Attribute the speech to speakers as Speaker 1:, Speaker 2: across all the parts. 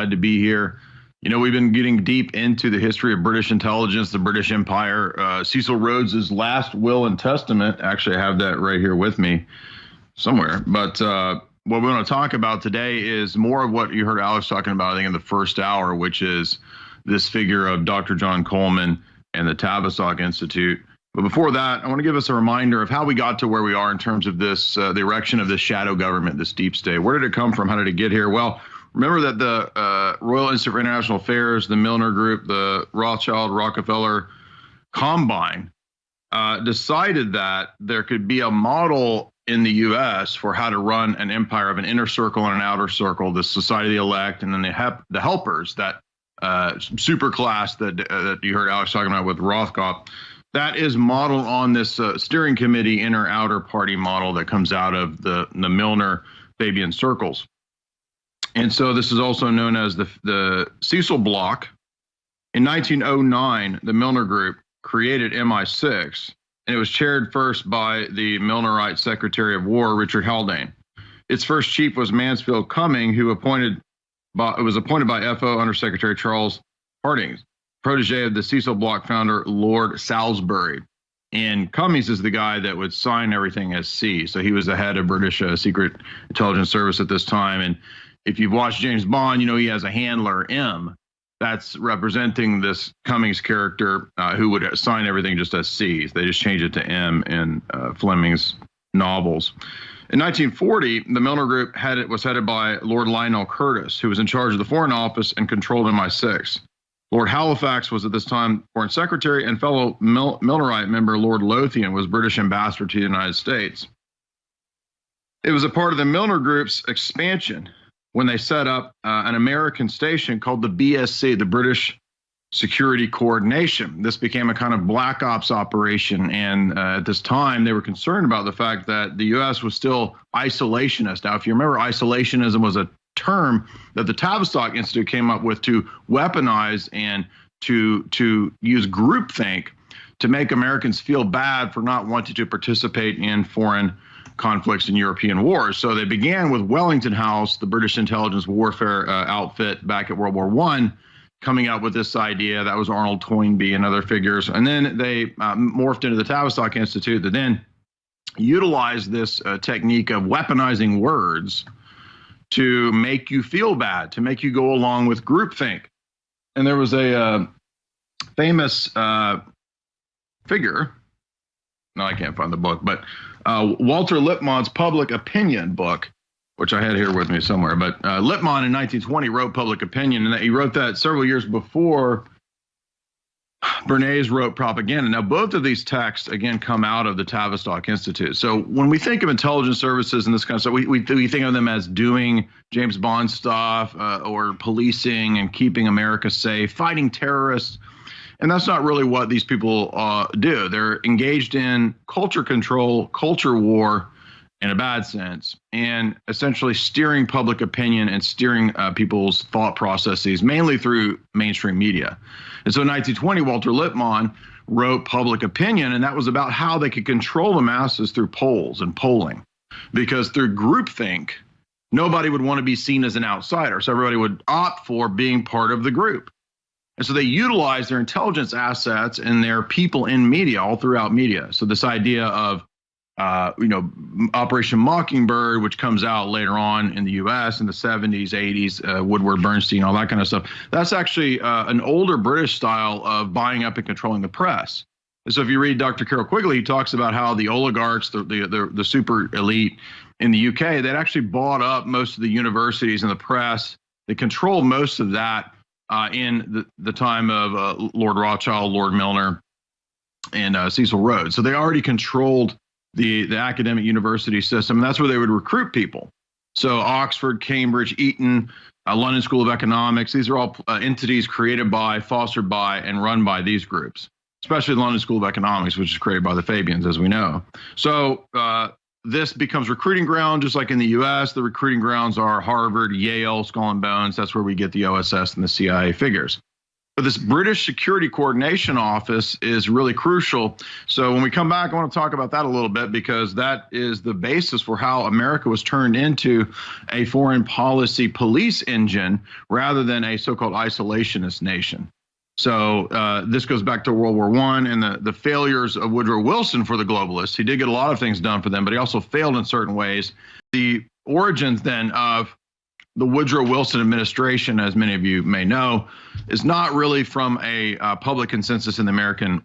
Speaker 1: glad to be here. You know, we've been getting deep into the history of British intelligence, the British Empire. Cecil Rhodes's last will and testament. Actually, I have that right here with me somewhere. But what we want to talk about today is more of what you heard Alex talking about, I think, in the first hour, which is this figure of Dr. John Coleman and the Tavistock Institute. But before that, I want to give us a reminder of how we got to where we are in terms of this, the erection of this shadow government, this deep state. Where did it come from? How did it get here? Well, remember that the Royal Institute for International Affairs, the Milner Group, the Rothschild Rockefeller Combine decided that there could be a model in the U.S. for how to run an empire of an inner circle and an outer circle, the society of the elect, and then the helpers, that super class that you heard Alex talking about with Rothkopf. That is modeled on this steering committee inner-outer party model that comes out of the Milner-Fabian circles. And so this is also known as the Cecil Block. In 1909, the Milner Group created MI6, and it was chaired first by the Milnerite Secretary of War, Richard Haldane. Its first chief was Mansfield Cumming, who was appointed by FO Undersecretary Charles Harding, protege of the Cecil Block founder, Lord Salisbury. And Cummings is the guy that would sign everything as C. So he was the head of British Secret Intelligence Service at this time. And if you've watched James Bond, you know he has a handler, M. That's representing this Cummings character who would sign everything just as C. They just changed it to M in Fleming's novels. In 1940, the Milner Group was headed by Lord Lionel Curtis, who was in charge of the Foreign Office and controlled MI6. Lord Halifax was at this time Foreign Secretary, and fellow Milnerite member Lord Lothian was British ambassador to the United States. It was a part of the Milner Group's expansion when they set up an American station called the BSC, the British Security Coordination. This became a kind of black ops operation, and at this time they were concerned about the fact that the U.S. was still isolationist. Now, if you remember, isolationism was a term that the Tavistock Institute came up with to weaponize and to use groupthink to make Americans feel bad for not wanting to participate in foreign conflicts and European wars. So they began with Wellington House, the British intelligence warfare outfit back at World War I, coming up with this idea. That was Arnold Toynbee and other figures. And then they morphed into the Tavistock Institute that then utilized this technique of weaponizing words to make you feel bad, to make you go along with groupthink. And there was a famous figure, no, I can't find the book, but Walter Lippmann's Public Opinion book, which I had here with me somewhere. But Lippmann in 1920 wrote Public Opinion, and he wrote that several years before Bernays wrote Propaganda. Now, both of these texts, again, come out of the Tavistock Institute. So when we think of intelligence services and this kind of stuff, we think of them as doing James Bond stuff or policing and keeping America safe, fighting terrorists. And that's not really what these people do. They're engaged in culture control, culture war, in a bad sense, and essentially steering public opinion and steering people's thought processes, mainly through mainstream media. And so in 1920, Walter Lippmann wrote Public Opinion, and that was about how they could control the masses through polls and polling. Because through groupthink, nobody would want to be seen as an outsider, so everybody would opt for being part of the group. And so they utilized their intelligence assets and their people in media, all throughout media. So this idea of Operation Mockingbird, which comes out later on in the U.S. in the 70s, 80s, Woodward Bernstein, all that kind of stuff. That's actually an older British style of buying up and controlling the press. And so if you read Dr. Carroll Quigley, he talks about how the oligarchs, the super elite in the UK, they'd actually bought up most of the universities and the press. They controlled most of that in the time of Lord Rothschild, Lord Milner, and Cecil Rhodes. So they already controlled the academic university system, and that's where they would recruit people. So Oxford, Cambridge, Eton, London School of Economics, these are all entities created by, fostered by, and run by these groups, especially the London School of Economics, which is created by the Fabians, as we know. So this becomes recruiting ground, just like in the US, the recruiting grounds are Harvard, Yale, Skull and Bones. That's where we get the OSS and the CIA figures. But this British Security Coordination Office is really crucial. So when we come back, I want to talk about that a little bit, because that is the basis for how America was turned into a foreign policy police engine rather than a so-called isolationist nation. So this goes back to World War I and the failures of Woodrow Wilson for the globalists. He did get a lot of things done for them, but he also failed in certain ways. The origins then of the Woodrow Wilson administration, as many of you may know, is not really from a public consensus in the American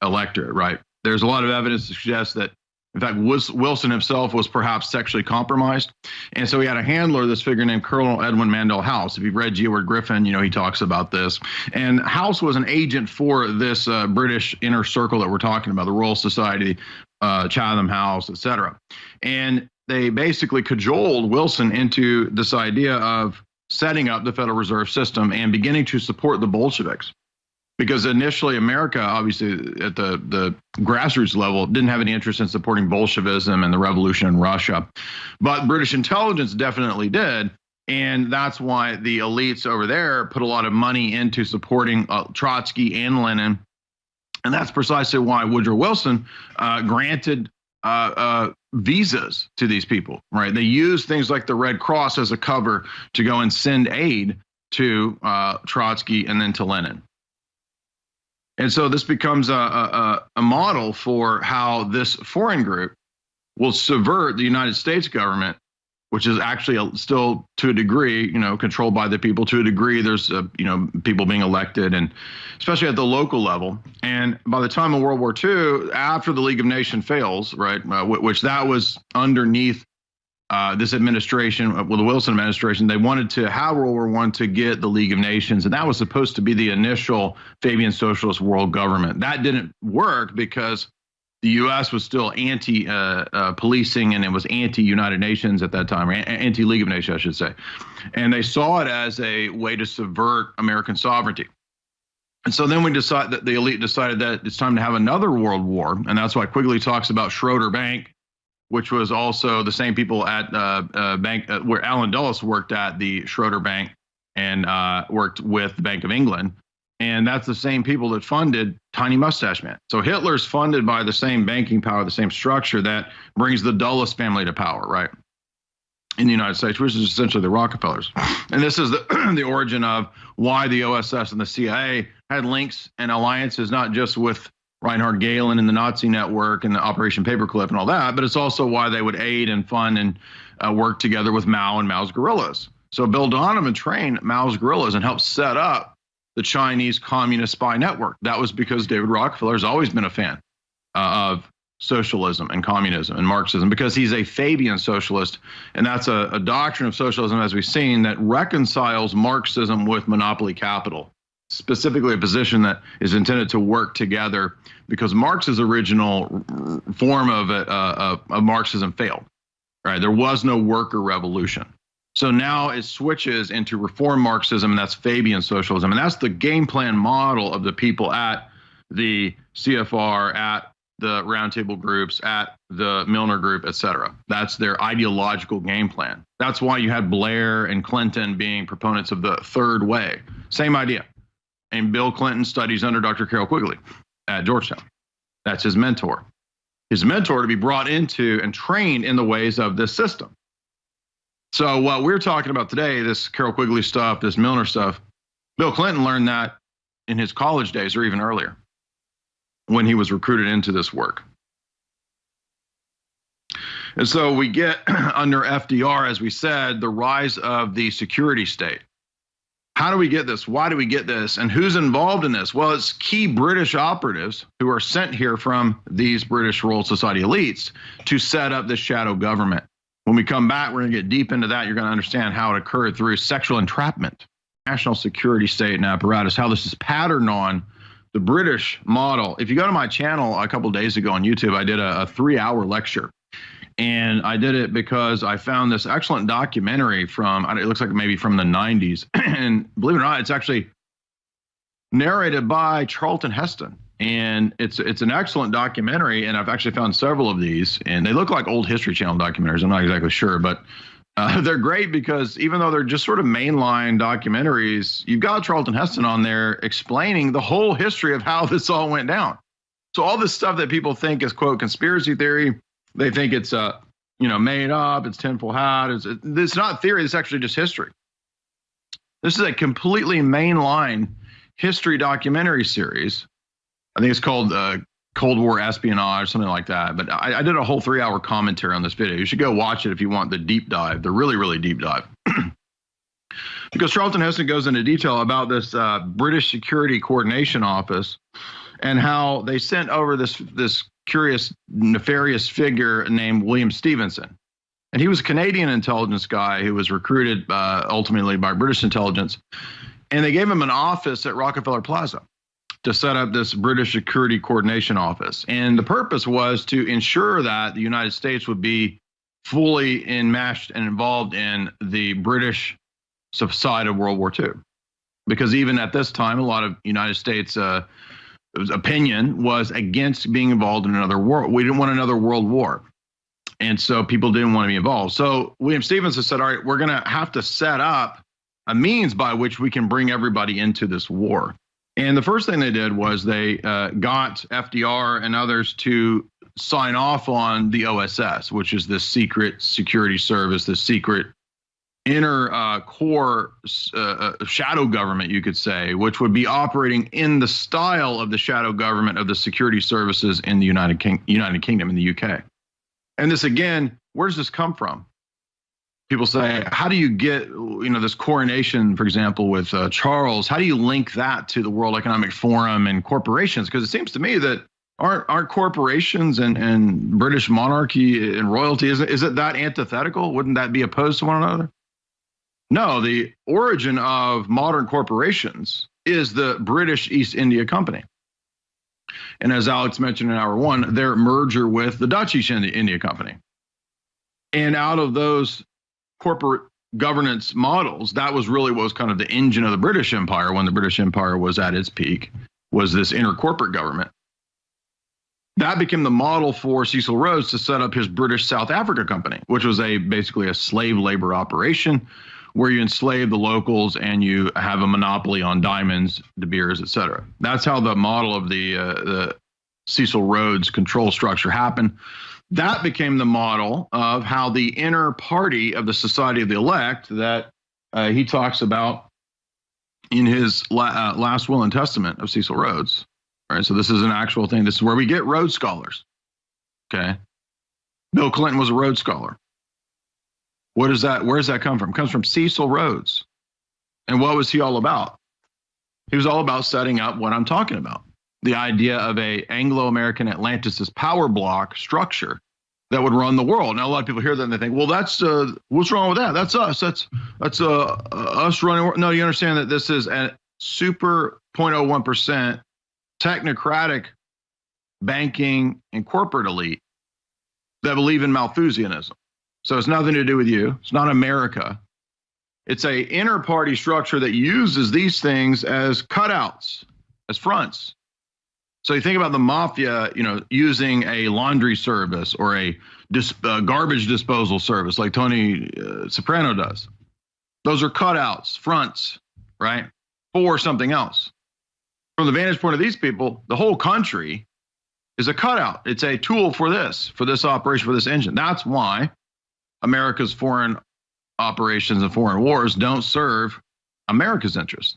Speaker 1: electorate, right? There's a lot of evidence to suggest that, in fact, Wilson himself was perhaps sexually compromised. And so he had a handler, this figure named Colonel Edwin Mandell House. If you've read George Griffin, you know he talks about this. And House was an agent for this British inner circle that we're talking about, the Royal Society, Chatham House, et cetera. And they basically cajoled Wilson into this idea of setting up the Federal Reserve System and beginning to support the Bolsheviks. Because initially America, obviously at the grassroots level, didn't have any interest in supporting Bolshevism and the revolution in Russia. But British intelligence definitely did. And that's why the elites over there put a lot of money into supporting Trotsky and Lenin. And that's precisely why Woodrow Wilson granted visas to these people, right? They used things like the Red Cross as a cover to go and send aid to Trotsky and then to Lenin. And so this becomes a model for how this foreign group will subvert the United States government, which is actually still, to a degree, controlled by the people. To a degree, there's people being elected, and especially at the local level. And by the time of World War II, after the League of Nations fails, right, which that was underneath this administration, well, the Wilson administration, they wanted to have World War I to get the League of Nations, and that was supposed to be the initial Fabian socialist world government. That didn't work because the U.S. was still anti-policing, and it was anti-United Nations at that time, or anti-League of Nations, I should say. And they saw it as a way to subvert American sovereignty. And so then the elite decided that it's time to have another world war, and that's why Quigley talks about Schroeder Bank, which was also the same people at bank where Allen Dulles worked at, the Schroeder Bank, and worked with the Bank of England. And that's the same people that funded Tiny Mustache Man. So Hitler's funded by the same banking power, the same structure that brings the Dulles family to power, right, in the United States, which is essentially the Rockefellers. And this is the origin of why the OSS and the CIA had links and alliances, not just with Reinhard Gehlen and the Nazi network and the Operation Paperclip and all that, but it's also why they would aid and fund and work together with Mao and Mao's guerrillas. So Bill Donovan trained Mao's guerrillas and helped set up the Chinese Communist spy network. That was because David Rockefeller has always been a fan of socialism and communism and Marxism, because he's a Fabian socialist. And that's a doctrine of socialism, as we've seen, that reconciles Marxism with monopoly capital, specifically a position that is intended to work together, because Marx's original form of Marxism failed, right? There was no worker revolution. So now it switches into reform Marxism, and that's Fabian socialism. And that's the game plan model of the people at the CFR, at the roundtable groups, at the Milner Group, et cetera. That's their ideological game plan. That's why you had Blair and Clinton being proponents of the third way. Same idea. And Bill Clinton studies under Dr. Carroll Quigley at Georgetown. That's his mentor. His mentor to be brought into and trained in the ways of this system. So what we're talking about today, this Carroll Quigley stuff, this Milner stuff, Bill Clinton learned that in his college days or even earlier when he was recruited into this work. And so we get under FDR, as we said, the rise of the security state. How do we get this? Why do we get this? And who's involved in this? Well, it's key British operatives who are sent here from these British Royal Society elites to set up this shadow government. When we come back, we're going to get deep into that. You're going to understand how it occurred through sexual entrapment, national security state and apparatus, how this is patterned on the British model. If you go to my channel a couple of days ago on YouTube, I did a 3-hour lecture. And I did it because I found this excellent documentary from, it looks like maybe from the 90s. And believe it or not, it's actually narrated by Charlton Heston. And it's an excellent documentary, and I've actually found several of these, and they look like old History Channel documentaries. I'm not exactly sure, but They're great because even though they're just sort of mainline documentaries, you've got Charlton Heston on there explaining the whole history of how this all went down. So all this stuff that people think is, quote, conspiracy theory, they think it's made up, it's tinfoil hat. It's not theory, it's actually just history. This is a completely mainline history documentary series. I think it's called Cold War Espionage, something like that. But I did a whole 3-hour commentary on this video. You should go watch it if you want the deep dive, the really, really deep dive. Because Charlton Heston goes into detail about this British Security Coordination Office and how they sent over this curious, nefarious figure named William Stevenson. And he was a Canadian intelligence guy who was recruited ultimately by British intelligence. And they gave him an office at Rockefeller Plaza to set up this British Security Coordination Office. And the purpose was to ensure that the United States would be fully enmeshed and involved in the British side of World War II. Because even at this time, a lot of United States opinion was against being involved in another war. We didn't want another world war. And so people didn't want to be involved. So William Stevenson said, all right, we're going to have to set up a means by which we can bring everybody into this war. And the first thing they did was they got FDR and others to sign off on the OSS, which is this secret security service, this secret inner core shadow government, you could say, which would be operating in the style of the shadow government of the security services in the United Kingdom, in the UK. And this, again, where does this come from? People say, how do you get, this coronation, for example, with Charles? How do you link that to the World Economic Forum and corporations? Because it seems to me that aren't corporations and British monarchy and royalty, is it that antithetical? Wouldn't that be opposed to one another? No, the origin of modern corporations is the British East India Company. And as Alex mentioned in hour one, their merger with the Dutch East India Company. And out of those corporate governance models, that was really what was kind of the engine of the British Empire when the British Empire was at its peak, was this intercorporate government. That became the model for Cecil Rhodes to set up his British South Africa Company, which was basically a slave labor operation where you enslave the locals and you have a monopoly on diamonds, De Beers, et cetera. That's how the model of the Cecil Rhodes control structure happened. That became the model of how the inner party of the Society of the Elect that he talks about in his last will and testament of Cecil Rhodes. All right, so this is an actual thing. This is where we get Rhodes Scholars. Okay, Bill Clinton was a Rhodes Scholar. What is that? Where does that come from? It comes from Cecil Rhodes. And what was he all about? He was all about setting up what I'm talking about. The idea of a Anglo-American Atlanticist power block structure that would run the world. Now, a lot of people hear that and they think, well, that's what's wrong with that? That's us. That's us running. No, you understand that this is a super 0.01% technocratic banking and corporate elite that believe in Malthusianism. So it's nothing to do with you. It's not America. It's a inner party structure that uses these things as cutouts, as fronts. So you think about the mafia, using a laundry service or a garbage disposal service like Tony Soprano does. Those are cutouts, fronts, right, for something else. From the vantage point of these people, the whole country is a cutout. It's a tool for this operation, for this engine. That's why America's foreign operations and foreign wars don't serve America's interests.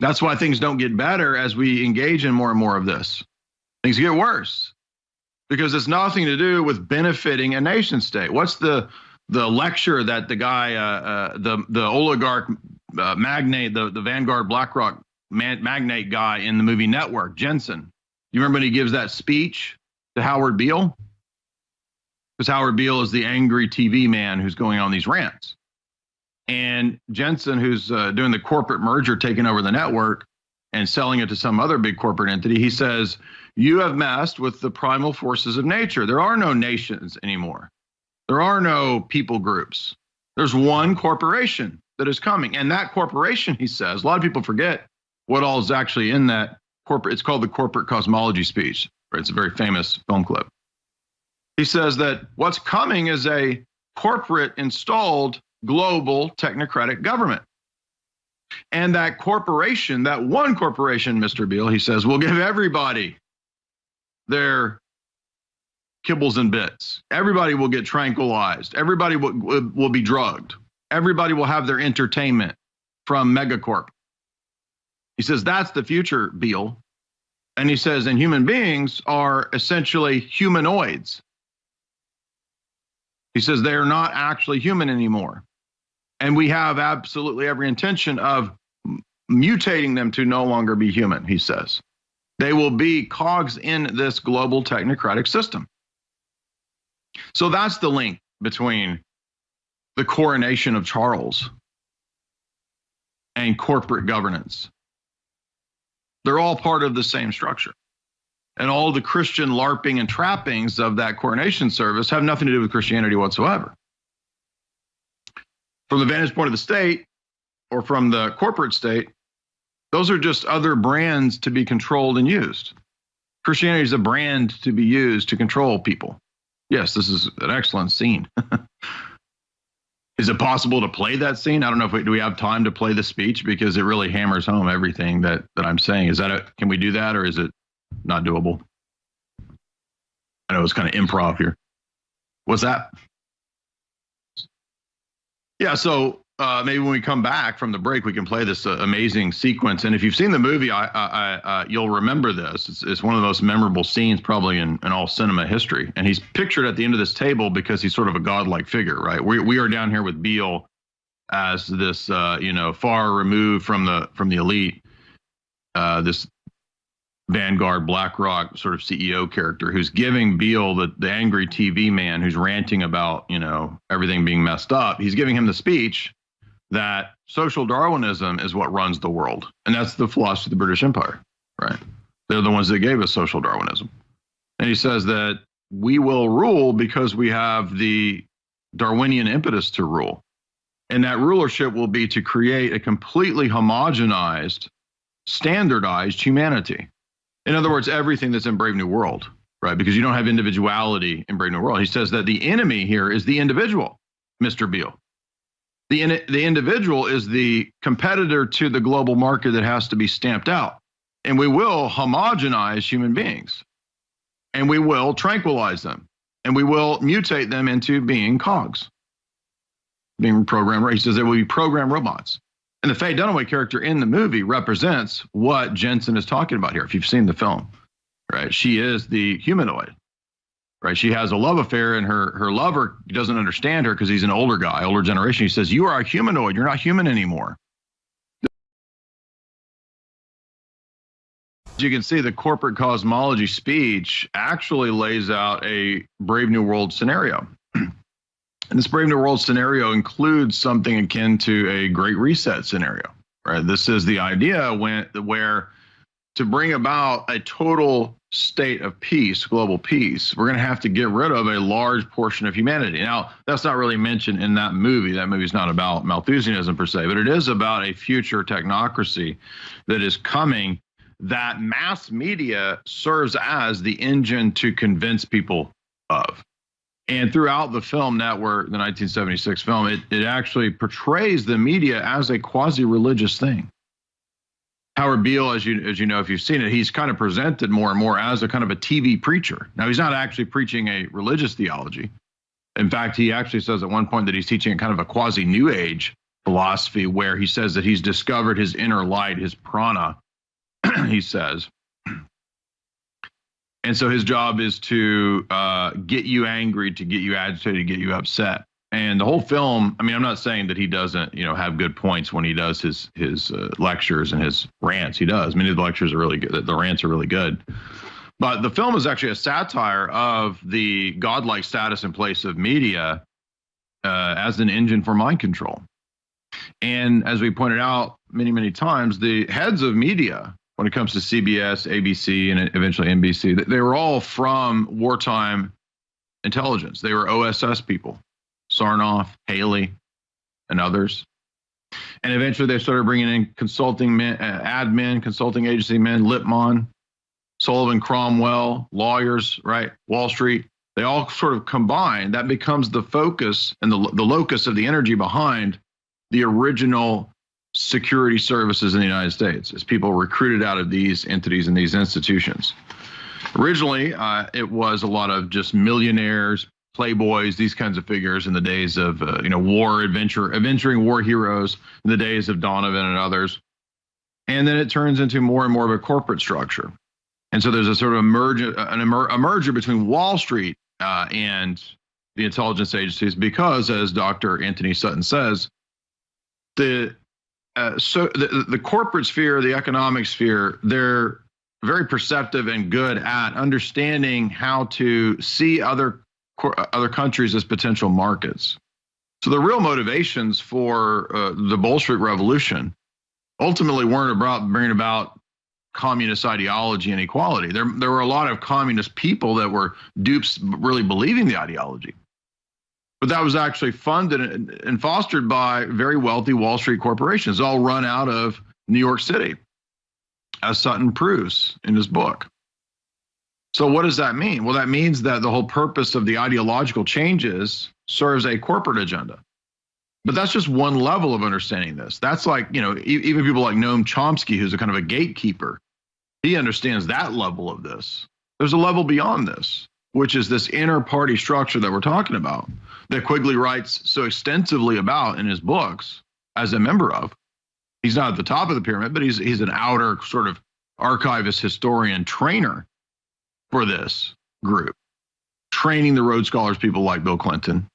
Speaker 1: That's why things don't get better as we engage in more and more of this. Things get worse because it's nothing to do with benefiting a nation state. What's the lecture that the guy, the oligarch magnate, the Vanguard BlackRock magnate guy in the movie Network, Jensen? You remember when he gives that speech to Howard Beale? Because Howard Beale is the angry TV man who's going on these rants. And Jensen, who's doing the corporate merger, taking over the network and selling it to some other big corporate entity, he says, you have messed with the primal forces of nature. There are no nations anymore. There are no people groups. There's one corporation that is coming. And that corporation, he says, a lot of people forget what all is actually in that corporate. It's called the corporate cosmology speech. Right? It's a very famous film clip. He says that what's coming is a corporate installed global technocratic government. And that corporation, that one corporation, Mr. Beale, he says, will give everybody their kibbles and bits. Everybody will get tranquilized. Everybody will be drugged. Everybody will have their entertainment from Megacorp. He says, that's the future, Beale. And he says, and human beings are essentially humanoids. He says they are not actually human anymore. And we have absolutely every intention of mutating them to no longer be human, he says. They will be cogs in this global technocratic system. So that's the link between the coronation of Charles and corporate governance. They're all part of the same structure. And all the Christian LARPing and trappings of that coronation service have nothing to do with Christianity whatsoever. From the vantage point of the state or from the corporate state, those are just other brands to be controlled and used. Christianity is a brand to be used to control people. Yes, this is an excellent scene. Is it possible to play that scene? I don't know if do we have time to play the speech, because it really hammers home everything that I'm saying. Is that can we do that, or is it not doable? I know it's kind of improv here. What's that? Yeah, so maybe when we come back from the break, we can play this amazing sequence. And if you've seen the movie, you'll remember this. It's one of the most memorable scenes probably in all cinema history. And he's pictured at the end of this table because he's sort of a godlike figure, right? We are down here with Beale as this, far removed from the elite, this Vanguard BlackRock sort of CEO character who's giving Beale, the angry TV man who's ranting about, everything being messed up. He's giving him the speech that social Darwinism is what runs the world. And that's the philosophy of the British Empire, right? They're the ones that gave us social Darwinism. And he says that we will rule because we have the Darwinian impetus to rule. And that rulership will be to create a completely homogenized, standardized humanity. In other words, everything that's in Brave New World, right? Because you don't have individuality in Brave New World. He says that the enemy here is the individual, Mr. Beale. The individual is the competitor to the global market that has to be stamped out. And we will homogenize human beings. And we will tranquilize them. And we will mutate them into being cogs. Being programmed. He says they will be programmed robots. And the Faye Dunaway character in the movie represents what Jensen is talking about here, if you've seen the film, right? She is the humanoid, right? She has a love affair, and her lover doesn't understand her because he's an older guy, older generation. He says, you are a humanoid. You're not human anymore. As you can see, the corporate cosmology speech actually lays out a Brave New World scenario. And this Brave New World scenario includes something akin to a Great Reset scenario, right? This is the idea where to bring about a total state of peace, global peace, we're going to have to get rid of a large portion of humanity. Now, that's not really mentioned in that movie. That movie's not about Malthusianism per se, but it is about a future technocracy that is coming that mass media serves as the engine to convince people of. And throughout the film network, the 1976 film, it actually portrays the media as a quasi-religious thing. Howard Beale, as you know, if you've seen it, he's kind of presented more and more as a kind of a TV preacher. Now, he's not actually preaching a religious theology. In fact, he actually says at one point that he's teaching kind of a quasi-New Age philosophy where he says that he's discovered his inner light, his prana, he says. And so his job is to get you angry, to get you agitated, to get you upset. And the whole film, I mean, I'm not saying that he doesn't, have good points when he does his lectures and his rants. He does. Many of the lectures are really good. The rants are really good. But the film is actually a satire of the godlike status and place of media as an engine for mind control. And as we pointed out many, many times, the heads of media, when it comes to CBS, ABC, and eventually NBC, they were all from wartime intelligence. They were OSS people, Sarnoff, Haley, and others. And eventually they started bringing in consulting men, admin, consulting agency men, Lipman, Sullivan, Cromwell, lawyers, right? Wall Street. they all sort of combine. That becomes the focus and the locus of the energy behind the original security services in the United States, as people recruited out of these entities and these institutions. Originally, it was a lot of just millionaires, playboys, these kinds of figures in the days of war, adventuring war heroes in the days of Donovan and others. And then it turns into more and more of a corporate structure. And so there's a sort of a merger between Wall Street and the intelligence agencies, because, as Dr. Anthony Sutton says, the corporate sphere, the economic sphere, they're very perceptive and good at understanding how to see other countries as potential markets. So the real motivations for the Bolshevik Revolution ultimately weren't about bringing about communist ideology and equality. There were a lot of communist people that were dupes, really believing the ideology. But that was actually funded and fostered by very wealthy Wall Street corporations, all run out of New York City, as Sutton proves in his book. So what does that mean? Well, that means that the whole purpose of the ideological changes serves a corporate agenda. But that's just one level of understanding this. That's like, even people like Noam Chomsky, who's a kind of a gatekeeper, he understands that level of this. There's a level beyond this, which is this inner party structure that we're talking about, that Quigley writes so extensively about in his books as a member of. He's not at the top of the pyramid, but he's an outer sort of archivist, historian, trainer for this group, training the Rhodes Scholars, people like Bill Clinton,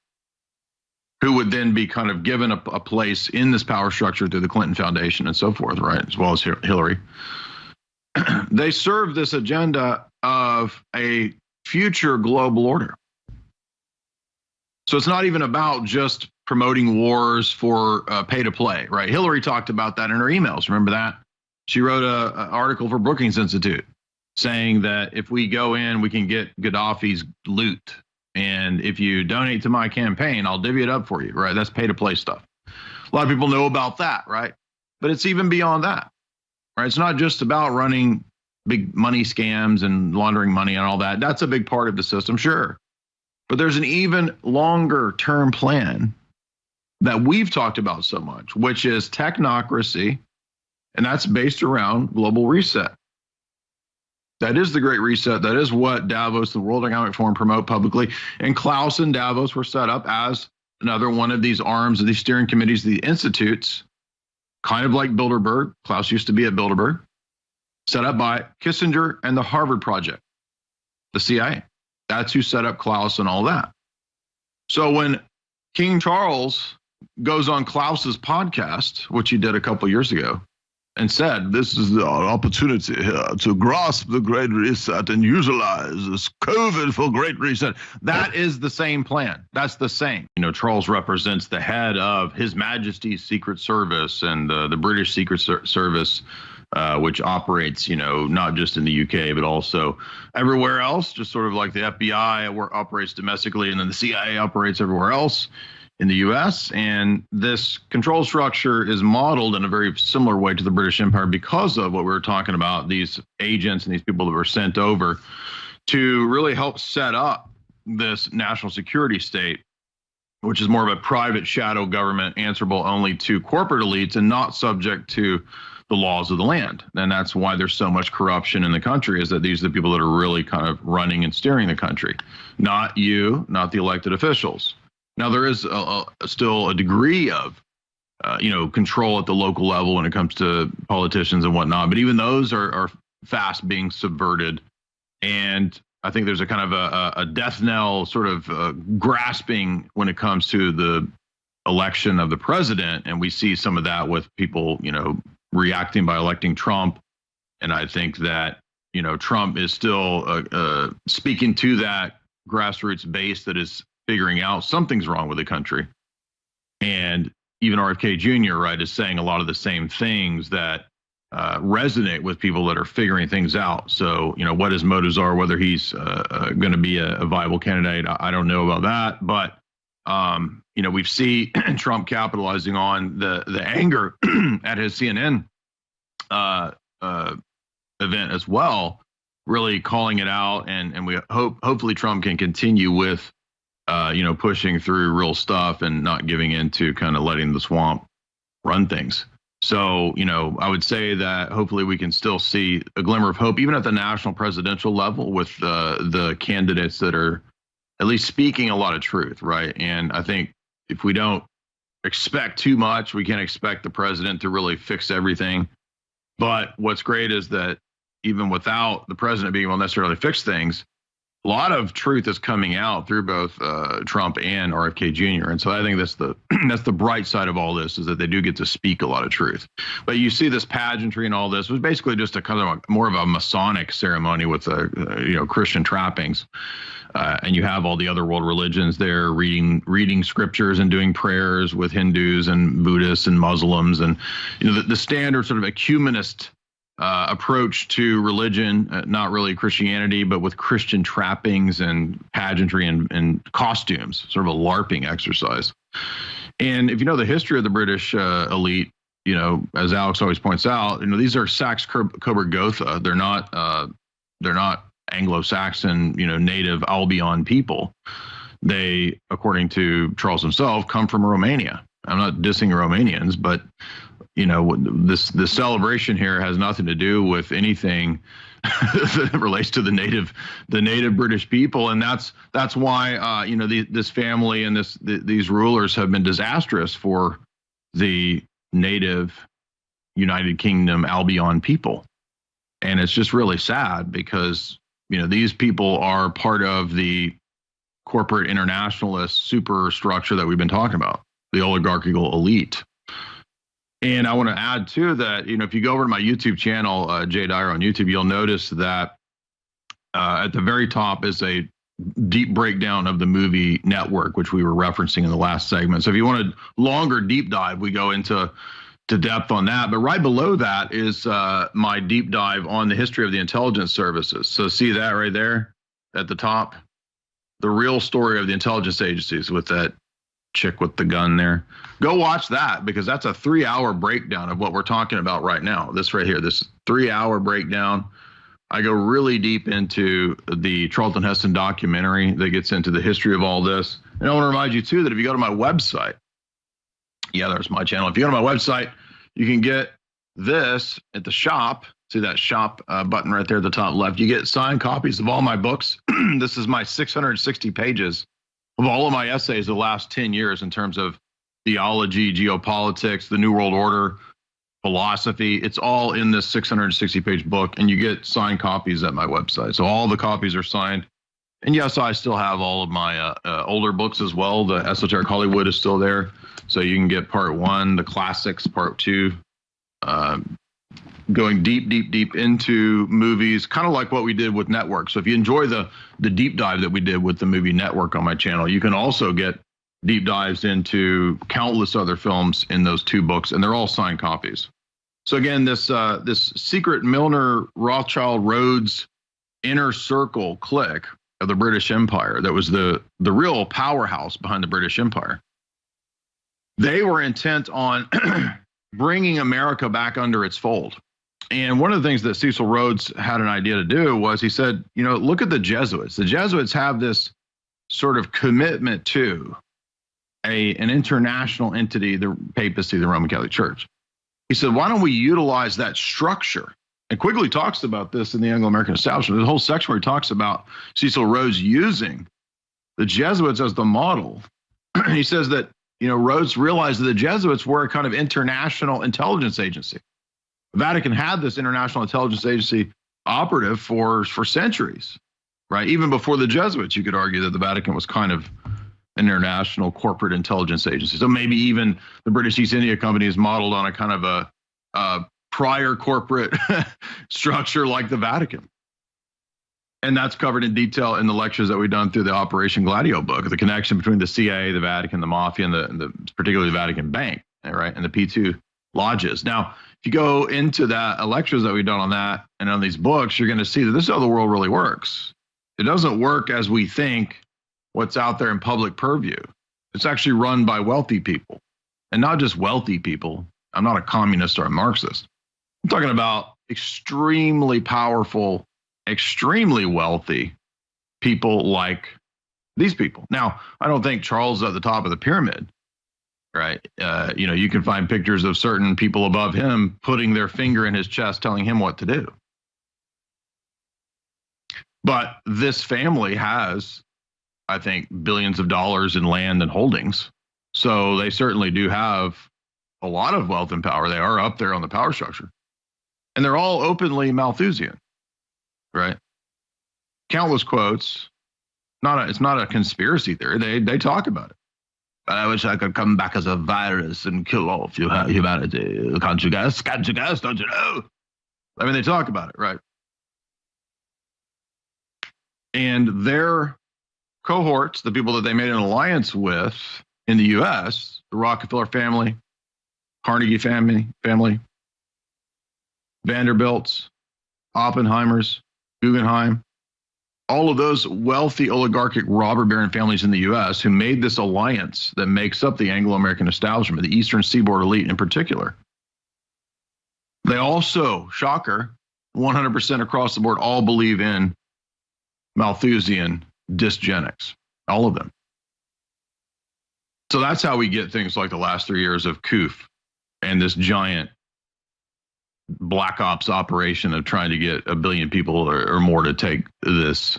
Speaker 1: who would then be kind of given a place in this power structure through the Clinton Foundation and so forth, right, as well as Hillary. They serve this agenda of a future global order. So it's not even about just promoting wars for pay to play, right? Hillary talked about that in her emails. Remember that? She wrote an article for Brookings Institute saying that if we go in, we can get Gaddafi's loot. And if you donate to my campaign, I'll divvy it up for you, right? That's pay to play stuff. A lot of people know about that, right? But it's even beyond that, right? It's not just about running big money scams and laundering money and all that. That's a big part of the system, sure. But there's an even longer term plan that we've talked about so much, which is technocracy. And that's based around global reset. That is the Great Reset. That is what Davos, the World Economic Forum, promote publicly. And Klaus and Davos were set up as another one of these arms of these steering committees, the institutes, kind of like Bilderberg. Klaus used to be at Bilderberg, set up by Kissinger and the Harvard Project, the CIA. That's who set up Klaus and all that. So when King Charles goes on Klaus's podcast, which he did a couple of years ago, and said, this is the opportunity here to grasp the Great Reset and utilize this COVID for Great Reset. That is the same plan. That's the same. Charles represents the head of His Majesty's Secret Service and the British Secret Service, which operates, not just in the UK, but also everywhere else, just sort of like the FBI operates domestically, and then the CIA operates everywhere else in the US. And this control structure is modeled in a very similar way to the British Empire because of what we were talking about, these agents and these people that were sent over to really help set up this national security state, which is more of a private shadow government answerable only to corporate elites and not subject to the laws of the land. And that's why there's so much corruption in the country, is that these are the people that are really kind of running and steering the country, not you, not the elected officials. Now, there is still a degree of, control at the local level when it comes to politicians and whatnot. But even those are fast being subverted. And I think there's a kind of a death knell sort of grasping when it comes to the election of the president. And we see some of that with people, reacting by electing Trump. And I think that, Trump is still speaking to that grassroots base that is figuring out something's wrong with the country. And even RFK Jr., right, is saying a lot of the same things that resonate with people that are figuring things out. So, what his motives are, whether he's going to be a viable candidate, I don't know about that. But, we see Trump capitalizing on the anger at his CNN event as well, really calling it out, and we hopefully Trump can continue with pushing through real stuff and not giving in to kind of letting the swamp run things. So, I would say that hopefully we can still see a glimmer of hope, even at the national presidential level, with the candidates that are at least speaking a lot of truth, right? And I think if we don't expect too much, we can't expect the president to really fix everything. But what's great is that even without the president being able to necessarily fix things, a lot of truth is coming out through both Trump and RFK Jr. And so I think that's the bright side of all this, is that they do get to speak a lot of truth. But you see this pageantry and all this was basically just a kind of more of a Masonic ceremony with Christian trappings. And you have all the other world religions there reading scriptures and doing prayers with Hindus and Buddhists and Muslims, and the standard sort of ecumenist approach to religion, not really Christianity, but with Christian trappings and pageantry and costumes, sort of a LARPing exercise. And if you know the history of the British elite, as Alex always points out, these are Saxe Coburg Gotha. They're not Anglo-Saxon, native Albion people. They, according to Charles himself, come from Romania. I'm not dissing Romanians, but this celebration here has nothing to do with anything that relates to the native British people, and that's why this family and these rulers have been disastrous for the native United Kingdom Albion people, and it's just really sad because these people are part of the corporate internationalist superstructure that we've been talking about, the oligarchical elite. And I want to add too that, if you go over to my YouTube channel, Jay Dyer on YouTube, you'll notice that at the very top is a deep breakdown of the movie Network, which we were referencing in the last segment. So if you want a longer deep dive, we go into depth on that. But right below that is my deep dive on the history of the intelligence services. So see that right there at the top, the real story of the intelligence agencies with that chick with the gun there. Go watch that, because that's a 3-hour breakdown of what we're talking about right now. This right here, this 3-hour breakdown. I go really deep into the Charlton Heston documentary that gets into the history of all this. And I want to remind you too that if you go to my website, there's my channel. If you go to my website, you can get this at the shop. See that shop button right there at the top left. You get signed copies of all my books. This is my 660 pages of all of my essays the last 10 years in terms of theology, geopolitics, the New World Order, philosophy. It's all in this 660-page book, and you get signed copies at my website. So all the copies are signed. And yes, I still have all of my older books as well. The Esoteric Hollywood is still there. So you can get part 1, the classics, part 2, going deep into movies, kind of like what we did with Network. So if you enjoy the deep dive that we did with the movie Network on my channel, you can also get deep dives into countless other films in those 2 books, and they're all signed copies. So again, this secret Milner, Rothschild, Rhodes inner circle clique of the British Empire that was the real powerhouse behind the British Empire. They were intent on bringing America back under its fold. And one of the things that Cecil Rhodes had an idea to do was he said, look at the Jesuits. The Jesuits have this sort of commitment to an international entity, the papacy, the Roman Catholic Church. He said, why don't we utilize that structure? And Quigley talks about this in the Anglo-American Establishment. There's a whole section where he talks about Cecil Rhodes using the Jesuits as the model. He says that, Rhodes realized that the Jesuits were a kind of international intelligence agency. The Vatican had this international intelligence agency operative for centuries, right? Even before the Jesuits, you could argue that the Vatican was kind of an international corporate intelligence agency. So maybe even the British East India Company is modeled on a kind of a prior corporate structure like the Vatican. And that's covered in detail in the lectures that we've done through the Operation Gladio book, the connection between the CIA, the Vatican, the Mafia, and the particularly the Vatican Bank, right, and the P2 lodges. Now, if you go into that lectures that we've done on that and on these books, you're going to see that this is how the world really works. It doesn't work as we think what's out there in public purview. It's actually run by wealthy people, and not just wealthy people. I'm not a communist or a Marxist. I'm talking about extremely powerful extremely wealthy people like these people. Now, I don't think Charles is at the top of the pyramid, right? You can find pictures of certain people above him putting their finger in his chest, telling him what to do. But this family has, I think, billions of dollars in land and holdings. So they certainly do have a lot of wealth and power. They are up there on the power structure. And they're all openly Malthusian, right? Countless quotes. It's not a conspiracy theory. They talk about it. I wish I could come back as a virus and kill off humanity. Can't you guess? Can't you guess? Don't you know? I mean, they talk about it, right? And their cohorts, the people that they made an alliance with in the U.S., the Rockefeller family, Carnegie family, Vanderbilts, Oppenheimers, Guggenheim, all of those wealthy oligarchic robber baron families in the U.S. who made this alliance that makes up the Anglo-American establishment, the Eastern Seaboard elite in particular. They also, shocker, 100% across the board, all believe in Malthusian dysgenics, all of them. So that's how we get things like the last 3 years of COOF and this giant black ops operation of trying to get 1 billion people or more to take this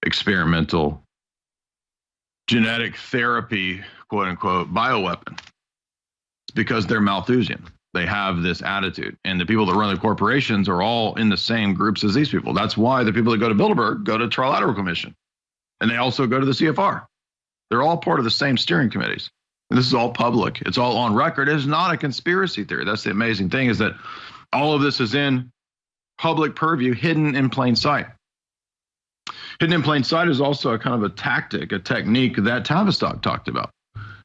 Speaker 1: experimental genetic therapy, quote unquote, bioweapon. It's because they're Malthusian. They have this attitude. And the people that run the corporations are all in the same groups as these people. That's why the people that go to Bilderberg go to Trilateral Commission. And they also go to the CFR. They're all part of the same steering committees. And this is all public. It's all on record. It is not a conspiracy theory. That's the amazing thing, is that all of this is in public purview, hidden in plain sight. Hidden in plain sight is also a kind of a tactic, a technique that Tavistock talked about.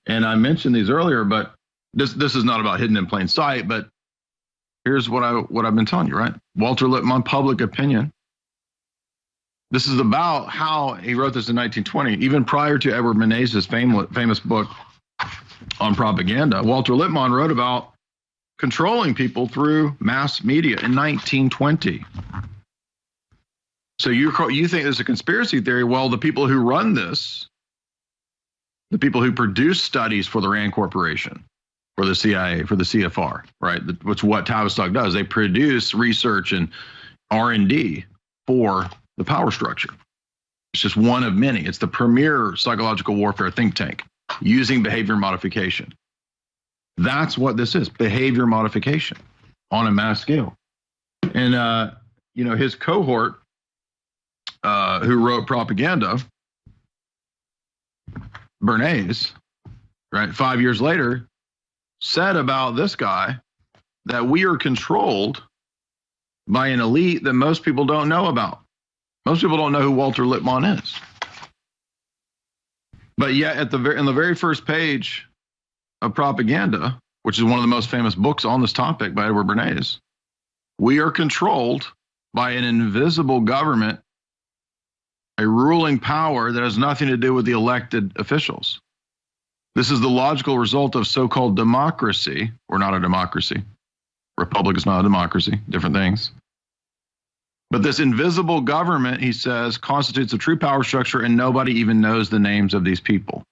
Speaker 1: And I mentioned these earlier, but this is not about hidden in plain sight, but here's what I've been telling you, right? Walter Lippmann, Public Opinion. This is about how he wrote this in 1920, even prior to Edward Menezes' famous book on propaganda. Walter Lippmann wrote about controlling people through mass media in 1920. So you think it's a conspiracy theory? Well, the people who run this, the people who produce studies for the Rand Corporation, for the CIA, for the CFR, right? Which what Tavistock does. They produce research and R&D for the power structure. It's just one of many. It's the premier psychological warfare think tank using behavior modification. That's what this is, behavior modification on a mass scale. And, his cohort who wrote Propaganda, Bernays, right, 5 years later, said about this guy that we are controlled by an elite that most people don't know about. Most people don't know who Walter Lippmann is. But yet in the very first page of Propaganda, which is one of the most famous books on this topic by Edward Bernays, we are controlled by an invisible government, a ruling power that has nothing to do with the elected officials. This is the logical result of so-called democracy. We're not a democracy. Republic is not a democracy, different things. But this invisible government, he says, constitutes a true power structure, and nobody even knows the names of these people.